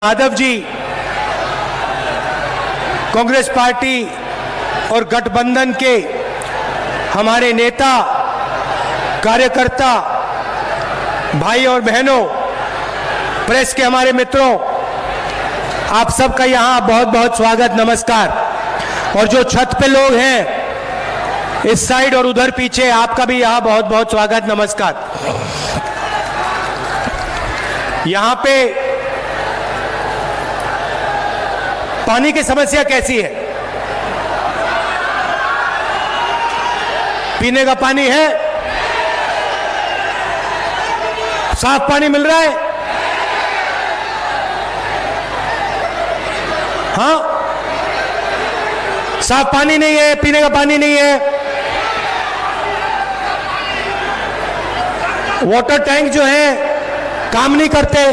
Yadav ji Congress party और गठबंधन के हमारे नेता, कार्यकर्ता, भाई और बहनों, प्रेस के हमारे मित्रों, आप सबका यहां बहुत बहुत स्वागत, नमस्कार। और जो छत पे लोग हैं इस साइड और उधर पीछे, आपका भी यहां बहुत बहुत स्वागत, नमस्कार। यहां पे पानी की समस्या कैसी है? पीने का पानी है? साफ पानी मिल रहा है? हाँ, साफ पानी नहीं है, पीने का पानी नहीं है। वाटर टैंक जो है काम नहीं करते,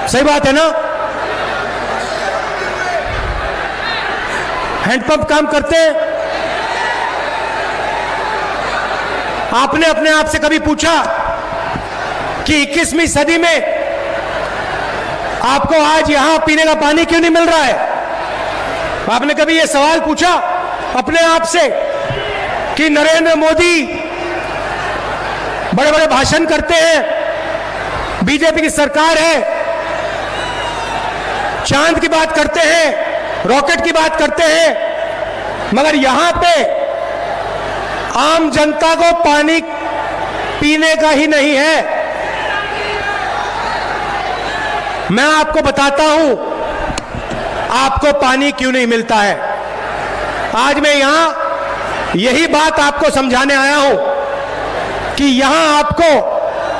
सही बात है ना? हैंडपंप काम करते हैं? आपने अपने आप से कभी पूछा कि 21वीं सदी में आपको आज यहां पीने का पानी क्यों नहीं मिल रहा है? आपने कभी यह सवाल पूछा अपने आप से कि नरेंद्र मोदी बड़े बड़े भाषण करते हैं, बीजेपी की सरकार है, चांद की बात करते हैं, रॉकेट की बात करते हैं, मगर यहां पे आम जनता को पानी पीने का ही नहीं है। मैं आपको बताता हूं आपको पानी क्यों नहीं मिलता है। आज मैं यहां यही बात आपको समझाने आया हूं कि यहां आपको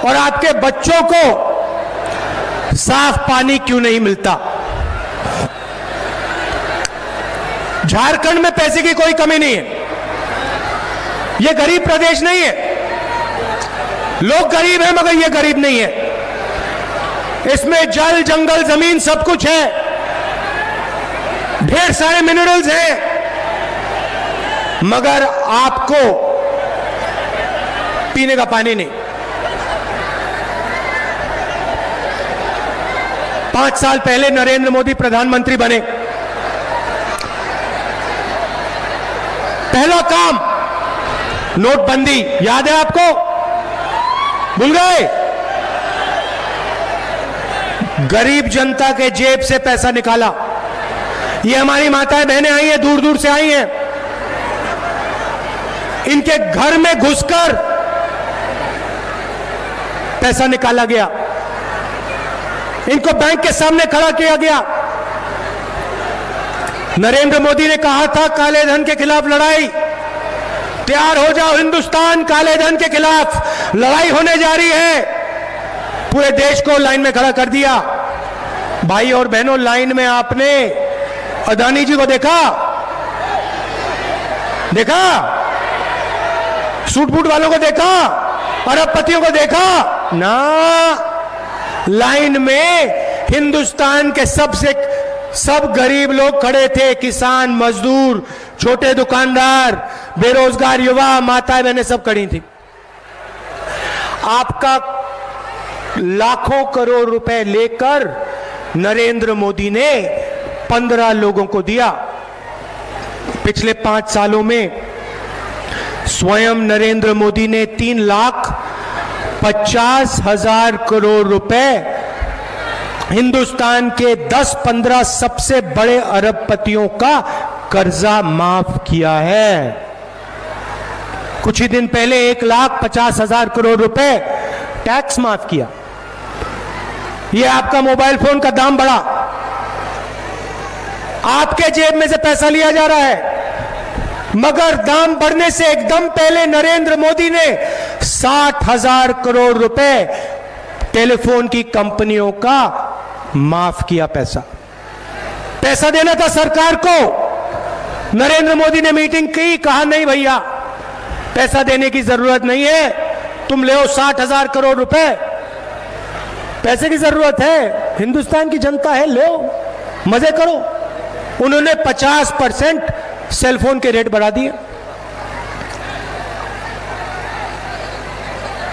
और आपके बच्चों को साफ पानी क्यों नहीं मिलता। झारखंड में पैसे की कोई कमी नहीं है, यह गरीब प्रदेश नहीं है। लोग गरीब हैं मगर यह गरीब नहीं है। इसमें जल, जंगल, जमीन सब कुछ है, ढेर सारे मिनरल्स हैं, मगर आपको पीने का पानी नहीं। 5 साल पहले नरेंद्र मोदी प्रधानमंत्री बने, पहला काम नोटबंदी, याद है आपको? भूल गए? गरीब जनता के जेब से पैसा निकाला। ये हमारी माताएं बहनें आई हैं, दूर दूर से आई हैं, इनके घर में घुसकर पैसा निकाला गया, इनको बैंक के सामने खड़ा किया गया। नरेंद्र मोदी ने कहा था काले धन के खिलाफ लड़ाई, तैयार हो जाओ हिंदुस्तान, काले धन के खिलाफ लड़ाई होने जा रही है। पूरे देश को लाइन में खड़ा कर दिया। भाई और बहनों, लाइन में आपने अदानी जी को देखा? सूट बूट वालों को देखा? अरबपतियों को देखा? ना, लाइन में हिंदुस्तान के सब गरीब लोग खड़े थे, किसान, मजदूर, छोटे दुकानदार, बेरोजगार युवा, माताएं बहनें सब खड़ी थी। आपका लाखों करोड़ रुपए लेकर नरेंद्र मोदी ने 15 लोगों को दिया। पिछले 5 सालों में स्वयं नरेंद्र मोदी ने 3,50,000 करोड़ रुपए हिंदुस्तान के 10-15 सबसे बड़े अरबपतियों का कर्जा माफ किया है। कुछ ही दिन पहले 1,50,000 करोड़ रुपए टैक्स माफ किया। यह आपका मोबाइल फोन का दाम बढ़ा, आपके जेब में से पैसा लिया जा रहा है, मगर दाम बढ़ने से एकदम पहले नरेंद्र मोदी ने 60,000 करोड़ रुपए टेलीफोन की कंपनियों का माफ किया। पैसा देना था सरकार को। नरेंद्र मोदी ने मीटिंग की, कहा नहीं भैया पैसा देने की जरूरत नहीं है, तुम ले 60,000 करोड़ रुपए, पैसे की जरूरत है, हिंदुस्तान की जनता है, ले मजे करो। उन्होंने 50% सेलफोन के रेट बढ़ा दिए।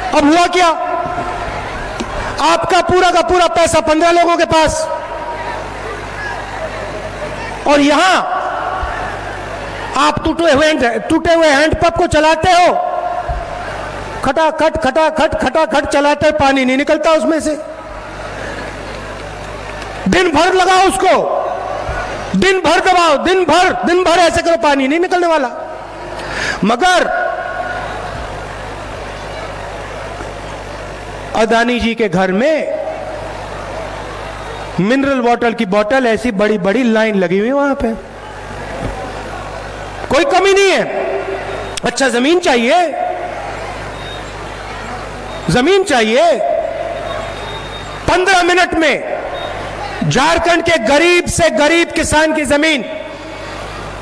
अब हुआ क्या? आपका पूरा का पूरा पैसा 15 लोगों के पास, और यहां आप टूटे हुए हैंडपंप को चलाते हो, खटाखट खटाखट खटाखट चलाते हो, पानी नहीं निकलता उसमें से। दिन भर लगाओ उसको, दिन भर दबाओ, दिन भर ऐसे करो, पानी नहीं निकलने वाला। मगर अदानी जी के घर में मिनरल वाटर की बोतल ऐसी बड़ी बड़ी लाइन लगी हुई वहां पे, कोई कमी नहीं है। अच्छा, जमीन चाहिए, जमीन चाहिए। 15 मिनट में झारखंड के गरीब से गरीब किसान की जमीन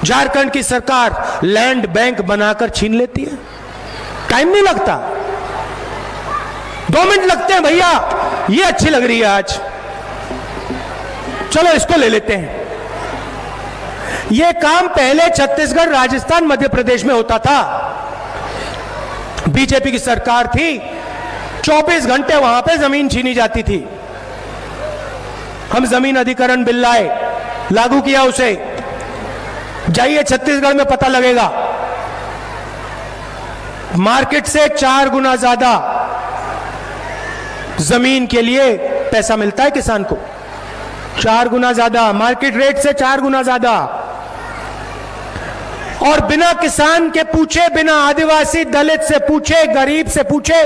झारखंड की सरकार लैंड बैंक बनाकर छीन लेती है। टाइम नहीं लगता, 2 मिनट लगते हैं भैया, ये अच्छी लग रही है आज, चलो इसको ले लेते हैं। यह काम पहले छत्तीसगढ़, राजस्थान, मध्य प्रदेश में होता था। बीजेपी की सरकार थी, 24 घंटे वहां पे जमीन छीनी जाती थी। हम जमीन अधिकरण बिल लाए, लागू किया उसे। जाइए छत्तीसगढ़ में पता लगेगा, मार्केट से 4 गुना ज्यादा जमीन के लिए पैसा मिलता है किसान को, 4 गुना ज्यादा, मार्केट रेट से 4 गुना ज्यादा। और बिना किसान के पूछे, बिना आदिवासी दलित से पूछे, गरीब से पूछे,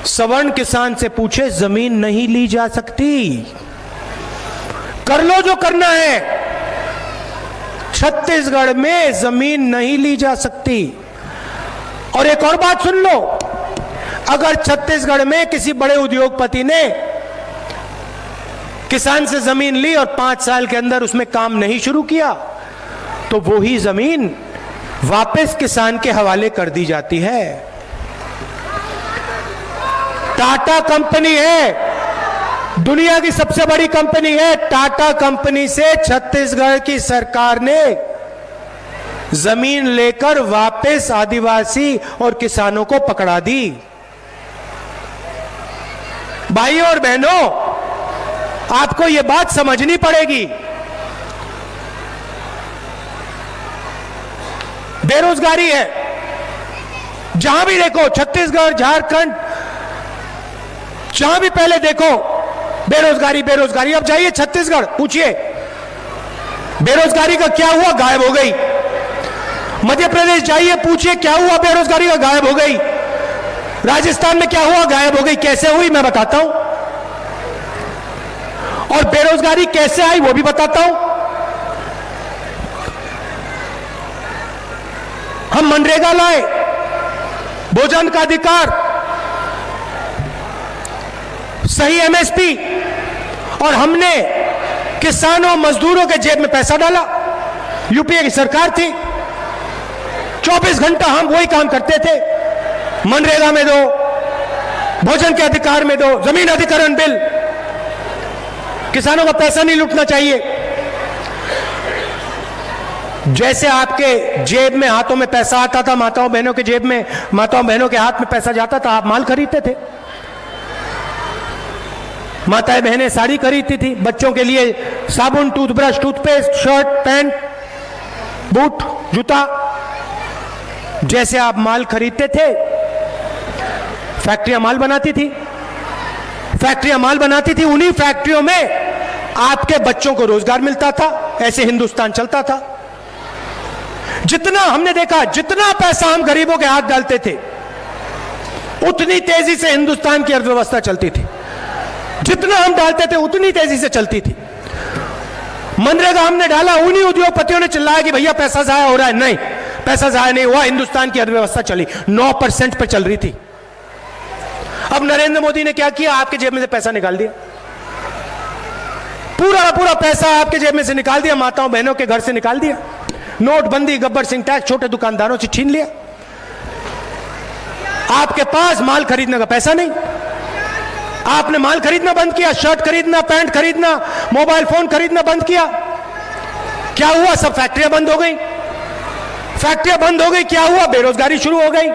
सवर्ण किसान से पूछे, जमीन नहीं ली जा सकती। कर लो जो करना है, छत्तीसगढ़ में जमीन नहीं ली जा सकती। और एक और बात सुन लो, अगर छत्तीसगढ़ में किसी बड़े उद्योगपति ने किसान से जमीन ली और 5 साल के अंदर उसमें काम नहीं शुरू किया, तो वो ही जमीन वापस किसान के हवाले कर दी जाती है। टाटा कंपनी है, दुनिया की सबसे बड़ी कंपनी है। टाटा कंपनी से छत्तीसगढ़ की सरकार ने जमीन लेकर वापस आदिवासी और किसानों को पकड़ा दी। भाइयों और बहनों, आपको यह बात समझनी पड़ेगी। बेरोजगारी है, जहां भी देखो, छत्तीसगढ़, झारखंड, जहां भी पहले देखो बेरोजगारी बेरोजगारी। अब जाइए छत्तीसगढ़, पूछिए बेरोजगारी का क्या हुआ, गायब हो गई। मध्य प्रदेश जाइए, पूछिए क्या हुआ बेरोजगारी का, गायब हो गई। राजस्थान में क्या हुआ, गायब हो गई। कैसे हुई मैं बताता हूं, और बेरोजगारी कैसे आई वो भी बताता हूं। हम मनरेगा लाए, भोजन का अधिकार, सही एमएसपी, और हमने किसानों मजदूरों के जेब में पैसा डाला। यूपीए की सरकार थी, 24 घंटा हम वही काम करते थे। मनरेगा में दो, भोजन के अधिकार में दो, जमीन अधिकरण बिल। किसानों का पैसा नहीं लूटना चाहिए। जैसे आपके जेब में, हाथों में पैसा आता था, माताओं बहनों के जेब में, माताओं बहनों के हाथ में पैसा जाता था, आप माल खरीदते थे। माताएं बहनें साड़ी खरीदती थी, बच्चों के लिए साबुन, toothbrush, toothpaste, shirt, pant, boot, जूता। जैसे आप माल खरीदते थे, फैक्ट्रियां माल बनाती थी, फैक्ट्रियां माल बनाती थी। उन्हीं फैक्ट्रियों में आपके बच्चों को रोजगार मिलता था। ऐसे हिंदुस्तान चलता था। जितना हमने देखा, जितना पैसा हम गरीबों के हाथ डालते थे, उतनी तेजी से हिंदुस्तान की अर्थव्यवस्था चलती थी। जितना हम डालते थे उतनी तेजी से चलती थी। मनरेगा हमने डाला, उन्हीं उद्योगपतियों ने चिल्लाया कि भैया पैसा जाया हो रहा है। नहीं, पैसा जाया नहीं हुआ, हिंदुस्तान की अर्थव्यवस्था चली, 9% पर चल रही थी। अब नरेंद्र मोदी ने क्या किया, आपके जेब में से पैसा निकाल दिया, पूरा पूरा पैसा आपके जेब में से निकाल दिया, माताओं बहनों के घर से निकाल दिया। नोटबंदी, गब्बर सिंह टैक्स, छोटे दुकानदारों से छीन लिया। आपके पास माल खरीदने का पैसा नहीं, आपने माल खरीदना बंद किया, शर्ट खरीदना, पैंट खरीदना, मोबाइल फोन खरीदना बंद किया। क्या हुआ, सब फैक्ट्रियां बंद हो गई। फैक्ट्रियां बंद हो गई, क्या हुआ, बेरोजगारी शुरू हो गई।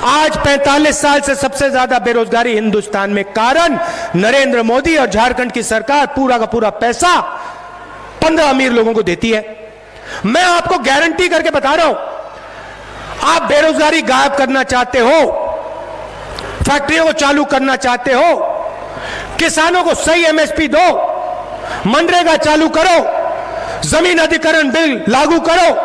आज 45 साल से सबसे ज्यादा बेरोजगारी हिंदुस्तान में, कारण नरेंद्र मोदी और झारखंड की सरकार पूरा का पूरा पैसा 15 अमीर लोगों को देती है। मैं आपको गारंटी करके बता रहा हूं, आप बेरोजगारी गायब करना चाहते हो, फैक्ट्रियों को चालू करना चाहते हो, किसानों को सही एमएसपी दो, मनरेगा चालू करो, जमीन अधिग्रहण बिल लागू करो,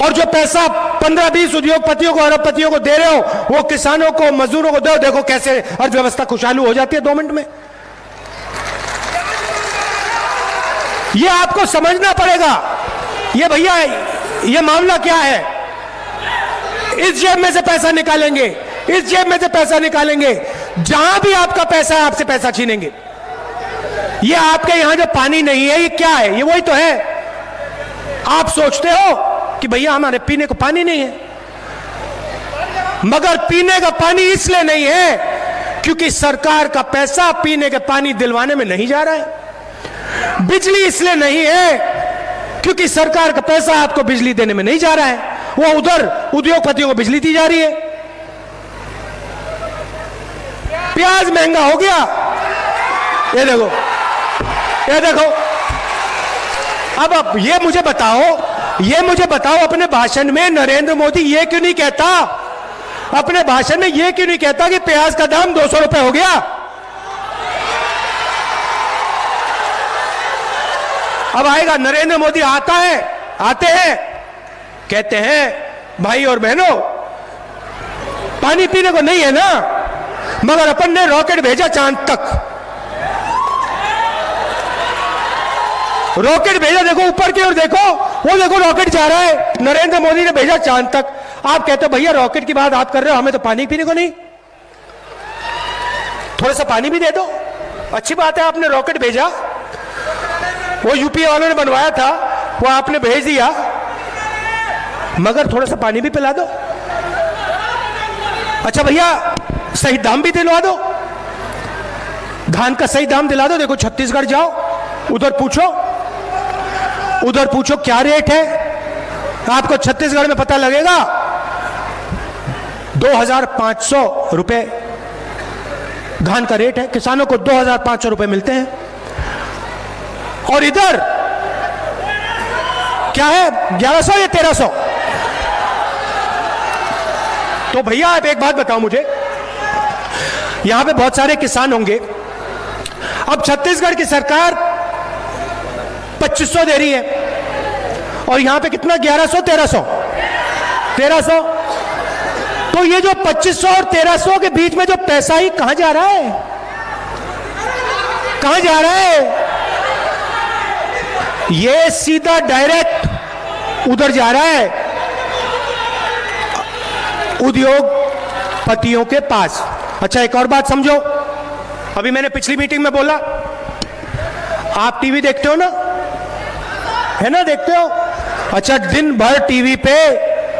और जो पैसा 15-20 उद्योगपतियों को, अरबपतियों को दे रहे हो, वो किसानों को, मजदूरों को दो। देखो कैसे अर्थव्यवस्था खुशहाल हो जाती है 2 मिनट में। ये आपको समझना पड़ेगा। ये भैया, ये मामला क्या है? इस जेब में से पैसा निकालेंगे, इस जेब में से पैसा निकालेंगे, जहां भी आपका पैसा है आपसे पैसा छीनेंगे। ये आपके यहां जो पानी नहीं है, ये क्या है? ये वही तो है। आप सोचते हो कि भैया हमारे पीने को पानी नहीं है, मगर पीने का पानी इसलिए नहीं है क्योंकि सरकार का पैसा पीने के पानी दिलवाने में नहीं जा रहा है। बिजली इसलिए नहीं है क्योंकि सरकार का पैसा आपको बिजली देने में नहीं जा रहा है, वो उधर उद्योगपतियों को बिजली दी जा रही है। प्याज महंगा हो गया, ये देखो, ये देखो। अब ये मुझे बताओ अपने भाषण में नरेंद्र मोदी ये क्यों नहीं कहता, अपने भाषण में ये क्यों नहीं कहता कि प्याज का दाम 200 रुपए हो गया? अब आएगा नरेंद्र मोदी, आते हैं, कहते हैं भाई और बहनों, पानी पीने को नहीं है ना, मगर अपन ने रॉकेट भेजा चांद तक। रॉकेट भेजा, देखो ऊपर की ओर देखो, वो देखो रॉकेट जा रहा है, नरेंद्र मोदी ने भेजा चांद तक। आप कहते हो भैया रॉकेट की बात आप कर रहे हो, हमें तो पानी पीने को नहीं, थोड़ा सा पानी भी दे दो। अच्छी बात है, आपने रॉकेट भेजा, वो यूपी वालों ने बनवाया था, वो आपने भेज दिया, मगर थोड़ा सा पानी भी पिला दो। अच्छा भैया सही दाम भी दिलवा दो, धान का सही दाम दिला दो। देखो छत्तीसगढ़ जाओ, उधर पूछो क्या रेट है, आपको छत्तीसगढ़ में पता लगेगा। 2500 रुपए धान का रेट है, किसानों को 2500 रुपए मिलते हैं। और इधर क्या है, 1100 या 1300। तो भैया आप एक बात बताओ मुझे, यहां पे बहुत सारे किसान होंगे, अब छत्तीसगढ़ की सरकार 2500 दे रही है, और यहां पे कितना, 1100, 1300। तो ये जो 2500 और 1300 के बीच में जो पैसा ही कहां जा रहा है, कहां जा रहा है? ये सीधा डायरेक्ट उधर जा रहा है, उद्योगपतियों के पास। अच्छा एक और बात समझो, अभी मैंने पिछली मीटिंग में बोला, आप टीवी देखते हो ना, है ना, देखते हो? अच्छा दिन भर टीवी पे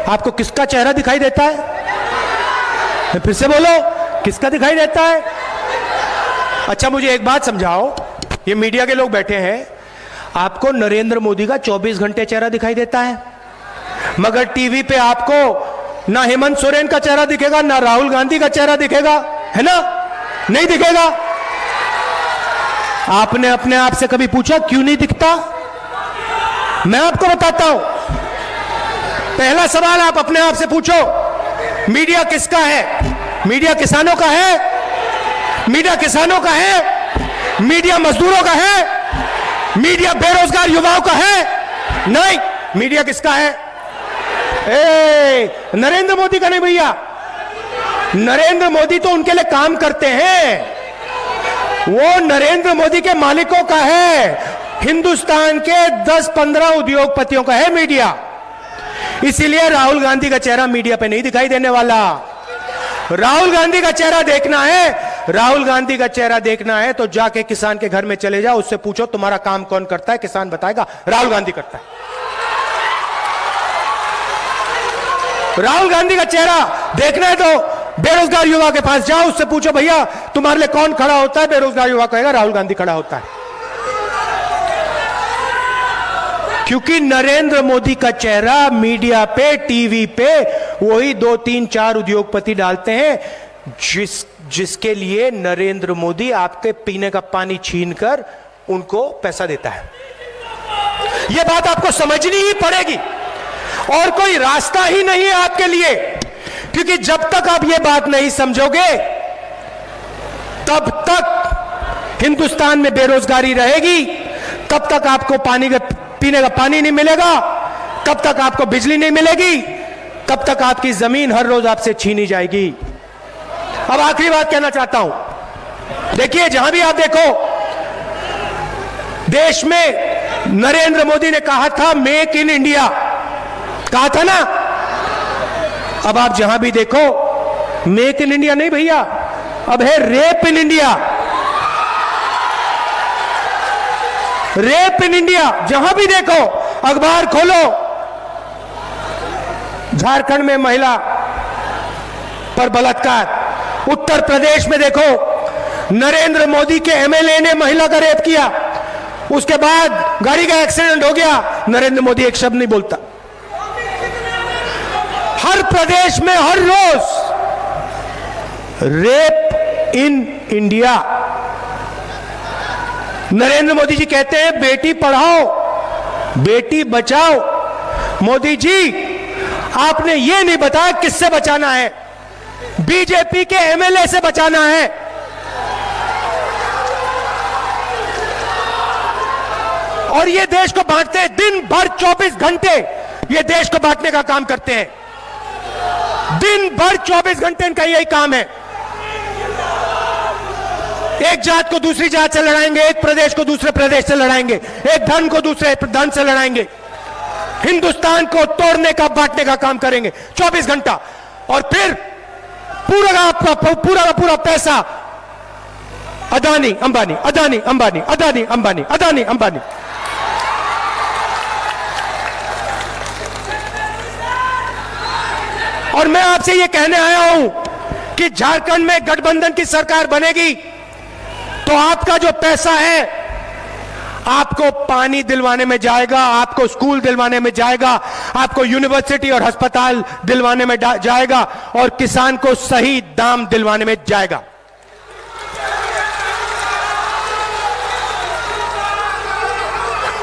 आपको किसका चेहरा दिखाई देता है? फिर से बोलो, किसका दिखाई देता है? अच्छा मुझे एक बात समझाओ, ये मीडिया के लोग बैठे हैं, आपको नरेंद्र मोदी का 24 घंटे चेहरा दिखाई देता है, मगर टीवी पे आपको ना हेमंत सोरेन का चेहरा दिखेगा, ना राहुल गांधी का चेहरा दिखेगा, है ना? नहीं दिखेगा। आपने अपने आप से कभी पूछा क्यों नहीं दिखता? मैं आपको बताता हूं। पहला सवाल आप अपने आप से पूछो, मीडिया किसका है? मीडिया किसानों का है? मीडिया किसानों का है? मीडिया मजदूरों का है? मीडिया बेरोजगार युवाओं का है? नहीं। मीडिया किसका है? नरेंद्र मोदी का नहीं भैया। नरेंद्र मोदी तो उनके लिए काम करते हैं, वो नरेंद्र मोदी के मालिकों का है, हिंदुस्तान के 10-15 उद्योगपतियों का है मीडिया। इसीलिए राहुल गांधी का चेहरा मीडिया पे नहीं दिखाई देने वाला। राहुल गांधी का चेहरा देखना है, राहुल गांधी का चेहरा देखना है तो जाके किसान के घर में चले जाओ, उससे पूछो तुम्हारा काम कौन करता है, किसान बताएगा राहुल गांधी करता है। राहुल गांधी का चेहरा देखना है तो बेरोजगार युवा के पास जाओ, उससे पूछो भैया तुम्हारे लिए कौन खड़ा होता है, बेरोजगार युवा कहेगा राहुल गांधी खड़ा होता है। क्योंकि नरेंद्र मोदी का चेहरा मीडिया पे, टीवी पे वही 2, 3, 4 उद्योगपति डालते हैं जिसके लिए नरेंद्र मोदी आपके पीने का पानी छीनकर उनको पैसा देता है। यह बात आपको समझनी ही पड़ेगी और कोई रास्ता ही नहीं है आपके लिए, क्योंकि जब तक आप यह बात नहीं समझोगे तब तक हिंदुस्तान में बेरोजगारी रहेगी, तब तक आपको पीने का पानी नहीं मिलेगा, तब तक आपको बिजली नहीं मिलेगी, तब तक आपकी जमीन हर रोज आपसे छीनी जाएगी। अब आखिरी बात कहना चाहता हूं, देखिए जहां भी आप देखो देश में नरेंद्र मोदी ने कहा था मेक इन इंडिया, कहा था ना। अब आप जहां भी देखो मेक इन इंडिया नहीं भैया, अब है rape in India, rape in India. जहां भी देखो अखबार खोलो, झारखंड में महिला पर बलात्कार, उत्तर प्रदेश में देखो नरेंद्र मोदी के एमएलए ने महिला का रेप किया, उसके बाद गाड़ी का एक्सीडेंट हो गया, नरेंद्र मोदी एक शब्द नहीं बोलता। हर प्रदेश में हर रोज rape in India. Narendra Modi ji कहते हैं बेटी पढ़ाओ बेटी बचाओ। मोदी जी आपने ये नहीं बताया किससे बचाना है, बीजेपी के एमएलए से बचाना है। और ये देश को बांटते हैं, दिन भर 24 घंटे ये देश को बांटने का काम करते हैं, दिन भर 24 घंटे इनका यही काम है। एक जात को दूसरी जात से लड़ाएंगे, एक प्रदेश को दूसरे प्रदेश से लड़ाएंगे, एक धर्म को दूसरे धर्म से लड़ाएंगे, हिंदुस्तान को तोड़ने का बांटने का काम करेंगे 24 घंटा। और फिर पूरा का पूरा पैसा अदानी अंबानी, अदानी अंबानी, अदानी अंबानी, अदानी अंबानी। और मैं आपसे यह कहने आया हूं कि झारखंड में गठबंधन की सरकार बनेगी तो आपका जो पैसा है आपको पानी दिलवाने में जाएगा, आपको स्कूल दिलवाने में जाएगा, आपको यूनिवर्सिटी और अस्पताल दिलवाने में जाएगा और किसान को सही दाम दिलवाने में जाएगा।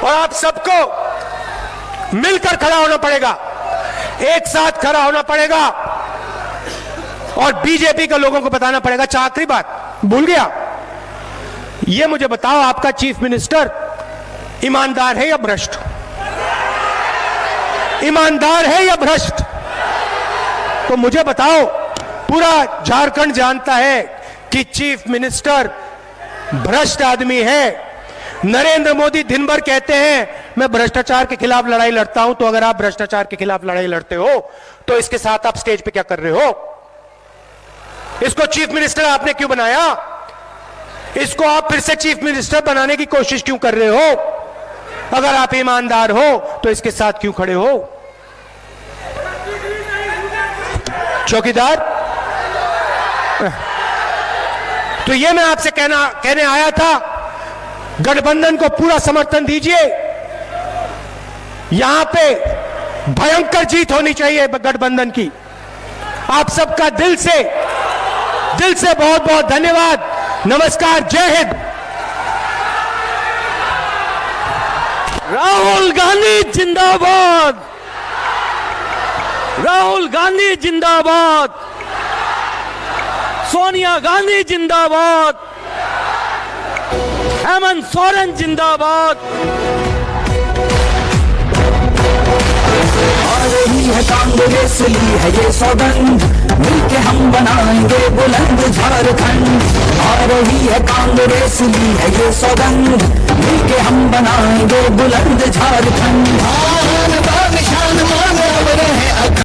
और आप सबको मिलकर खड़ा होना पड़ेगा, एक साथ खड़ा होना पड़ेगा और बीजेपी के लोगों को बताना पड़ेगा। अच्छा आखिरी बात भूल गया, ये मुझे बताओ आपका चीफ मिनिस्टर ईमानदार है या भ्रष्ट? ईमानदार है या भ्रष्ट? तो मुझे बताओ। पूरा झारखंड जानता है कि चीफ मिनिस्टर भ्रष्ट आदमी है। नरेंद्र मोदी दिन भर कहते हैं मैं भ्रष्टाचार के खिलाफ लड़ाई लड़ता हूं। तो अगर आप भ्रष्टाचार के खिलाफ लड़ाई लड़ते हो तो इसके साथ आप स्टेज पे क्या कर रहे हो? इसको चीफ मिनिस्टर आपने क्यों बनाया? इसको आप फिर से चीफ मिनिस्टर बनाने की कोशिश क्यों कर रहे हो? अगर आप ईमानदार हो तो इसके साथ क्यों खड़े हो? चौकीदार। तो ये मैं आपसे कहने आया था, गठबंधन को पूरा समर्थन दीजिए। यहां पे भयंकर जीत होनी चाहिए गठबंधन की। आप सबका दिल से बहुत बहुत धन्यवाद। नमस्कार, जय हिंद। राहुल गांधी जिंदाबाद, राहुल गांधी जिंदाबाद, सोनिया गांधी जिंदाबाद, हेमंत सोरेन जिंदाबाद। आ रही है कांग्रेस, ली है ये सौगंध, मिलके हम बनाएंगे बुलंद झारखंड। आ रही है कांग्रेस, ली है ये सौगंध, मिलके हम बनाएंगे बुलंद झारखंड।